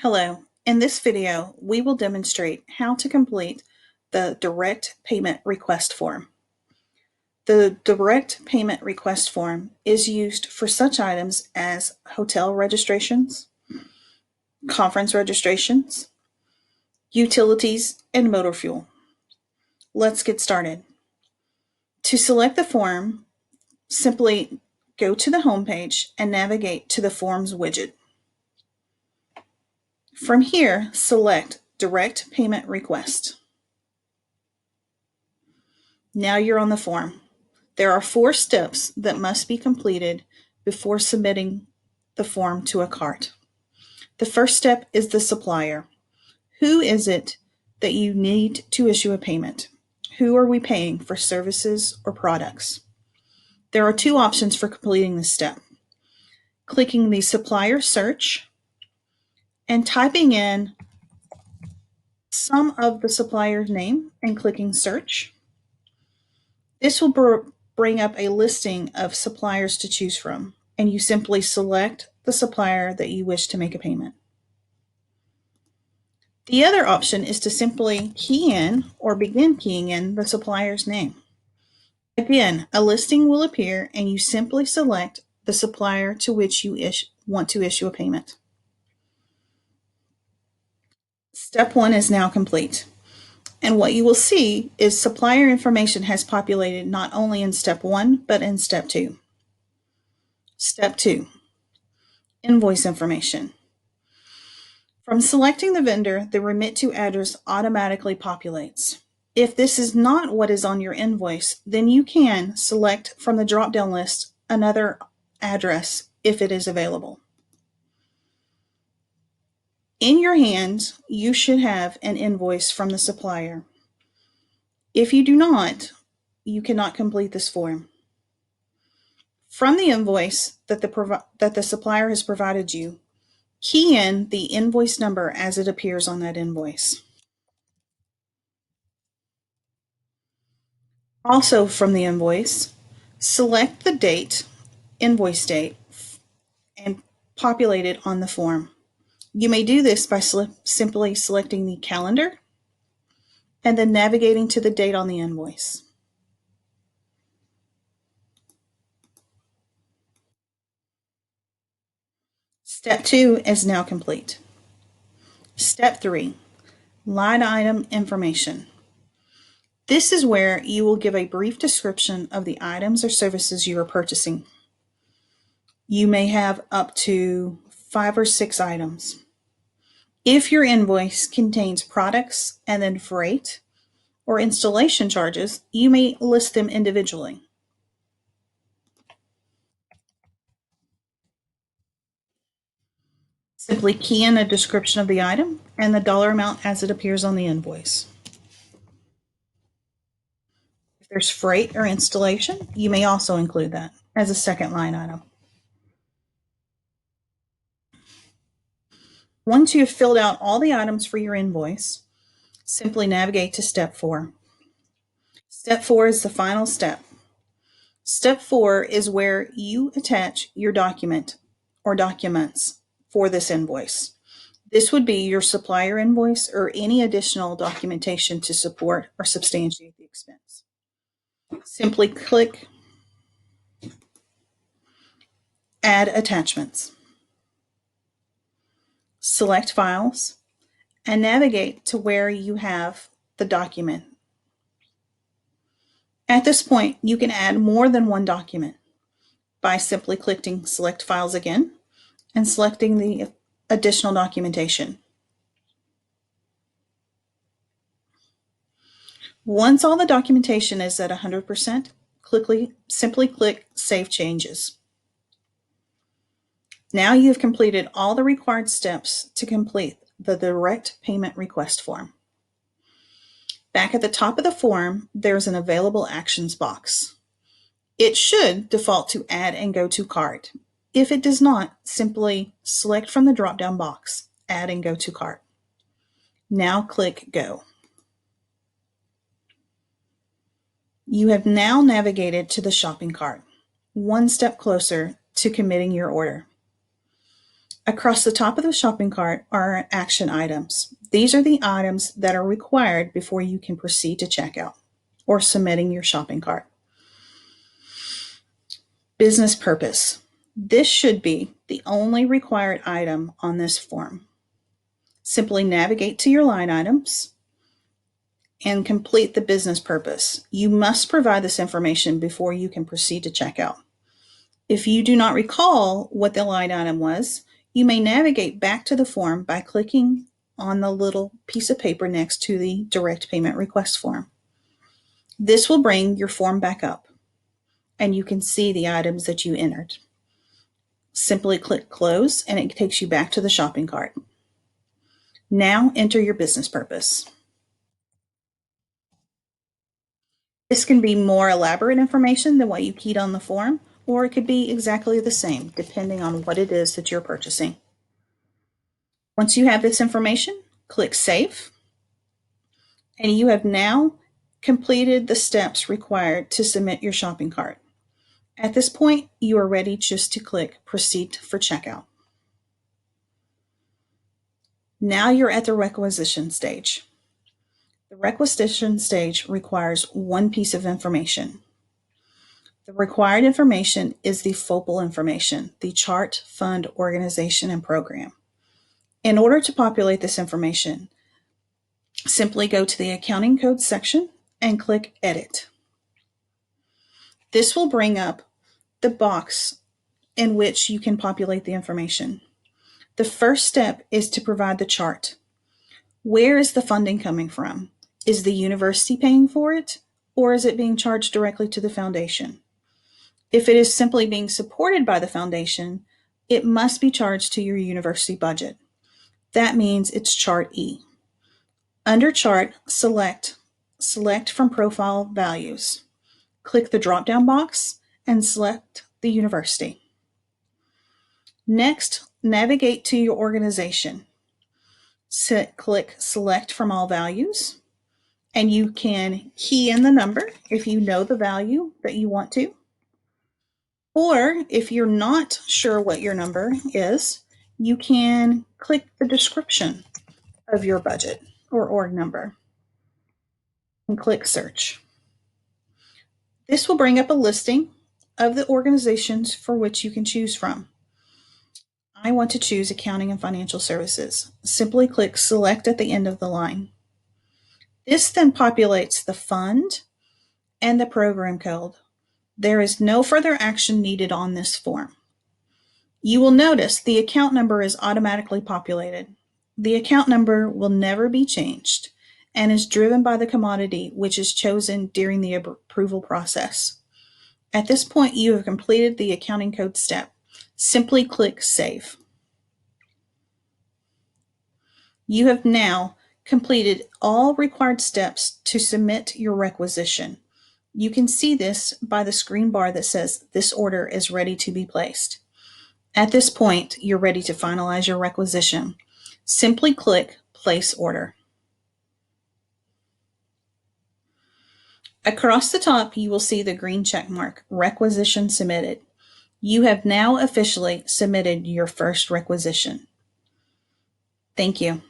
Hello. In this video, we will demonstrate how to complete the direct payment request form. The direct payment request form is used for such items as hotel registrations, conference registrations, utilities, and motor fuel. Let's get started. To select the form, simply go to the home page and navigate to the Forms widget. From here, select Direct Payment Request. Now you're on the form. There are 4 steps that must be completed before submitting the form to a cart. The first step is the supplier. Who is it that you need to issue a payment? Who are we paying for services or products? There are 2 options for completing this step. Clicking the supplier search and typing in some of the supplier's name and clicking search. This will bring up a listing of suppliers to choose from, and you simply select the supplier that you wish to make a payment. The other option is to simply key in or begin keying in the supplier's name. Again, a listing will appear and you simply select the supplier to which you want to issue a payment. Step 1 is now complete. And what you will see is supplier information has populated not only in Step 1, but in Step 2. Step 2, invoice information. From selecting the vendor, the remit to address automatically populates. If this is not what is on your invoice, then you can select from the drop-down list another address if it is available. In your hands, you should have an invoice from the supplier. If you do not, you cannot complete this form. From the invoice that the supplier has provided you, key in the invoice number as it appears on that invoice. Also from the invoice, select the date, invoice date, and populate it on the form. You may do this by simply selecting the calendar and then navigating to the date on the invoice. Step 2 is now complete. Step 3, line item information. This is where you will give a brief description of the items or services you are purchasing. You may have up to 5 or 6 items. If your invoice contains products and then freight or installation charges, you may list them individually. Simply key in a description of the item and the dollar amount as it appears on the invoice. If there's freight or installation, you may also include that as a second line item. Once you have filled out all the items for your invoice, simply navigate to Step 4. Step 4 is the final step. Step 4 is where you attach your document or documents for this invoice. This would be your supplier invoice or any additional documentation to support or substantiate the expense. Simply click Add Attachments. Select Files and navigate to where you have the document. At this point, you can add more than one document by simply clicking Select Files again and selecting the additional documentation. Once all the documentation is at 100%, simply click Save Changes. Now you have completed all the required steps to complete the direct payment request form. Back at the top of the form, there's an Available Actions box. It should default to Add and Go to Cart. If it does not, simply select from the drop-down box, Add and Go to Cart. Now click Go. You have now navigated to the shopping cart, one step closer to committing your order. Across the top of the shopping cart are action items. These are the items that are required before you can proceed to checkout or submitting your shopping cart. Business purpose. This should be the only required item on this form. Simply navigate to your line items and complete the business purpose. You must provide this information before you can proceed to checkout. If you do not recall what the line item was, you may navigate back to the form by clicking on the little piece of paper next to the direct payment request form. This will bring your form back up and you can see the items that you entered. Simply click close and it takes you back to the shopping cart. Now enter your business purpose. This can be more elaborate information than what you keyed on the form, or it could be exactly the same, depending on what it is that you're purchasing. Once you have this information, click Save, and you have now completed the steps required to submit your shopping cart. At this point, you are ready just to click Proceed for Checkout. Now you're at the requisition stage. The requisition stage requires one piece of information. The required information is the focal information, the chart, fund, organization, and program. In order to populate this information, simply go to the accounting code section and click Edit. This will bring up the box in which you can populate the information. The first step is to provide the chart. Where is the funding coming from? Is the university paying for it, or is it being charged directly to the foundation? If it is simply being supported by the foundation, it must be charged to your university budget. That means it's Chart E. Under Chart, select from Profile Values. Click the drop-down box and select the university. Next, navigate to your organization. Click Select from All Values, and you can key in the number if you know the value that you want to. Or if you're not sure what your number is, you can click the description of your budget or org number and click Search. This will bring up a listing of the organizations for which you can choose from. I want to choose Accounting and Financial Services. Simply click Select at the end of the line. This then populates the fund and the program code. There is no further action needed on this form. You will notice the account number is automatically populated. The account number will never be changed and is driven by the commodity which is chosen during the approval process. At this point, you have completed the accounting code step. Simply click Save. You have now completed all required steps to submit your requisition. You can see this by the screen bar that says this order is ready to be placed. At this point, you're ready to finalize your requisition. Simply click Place Order. Across the top, you will see the green check mark, Requisition Submitted. You have now officially submitted your first requisition. Thank you.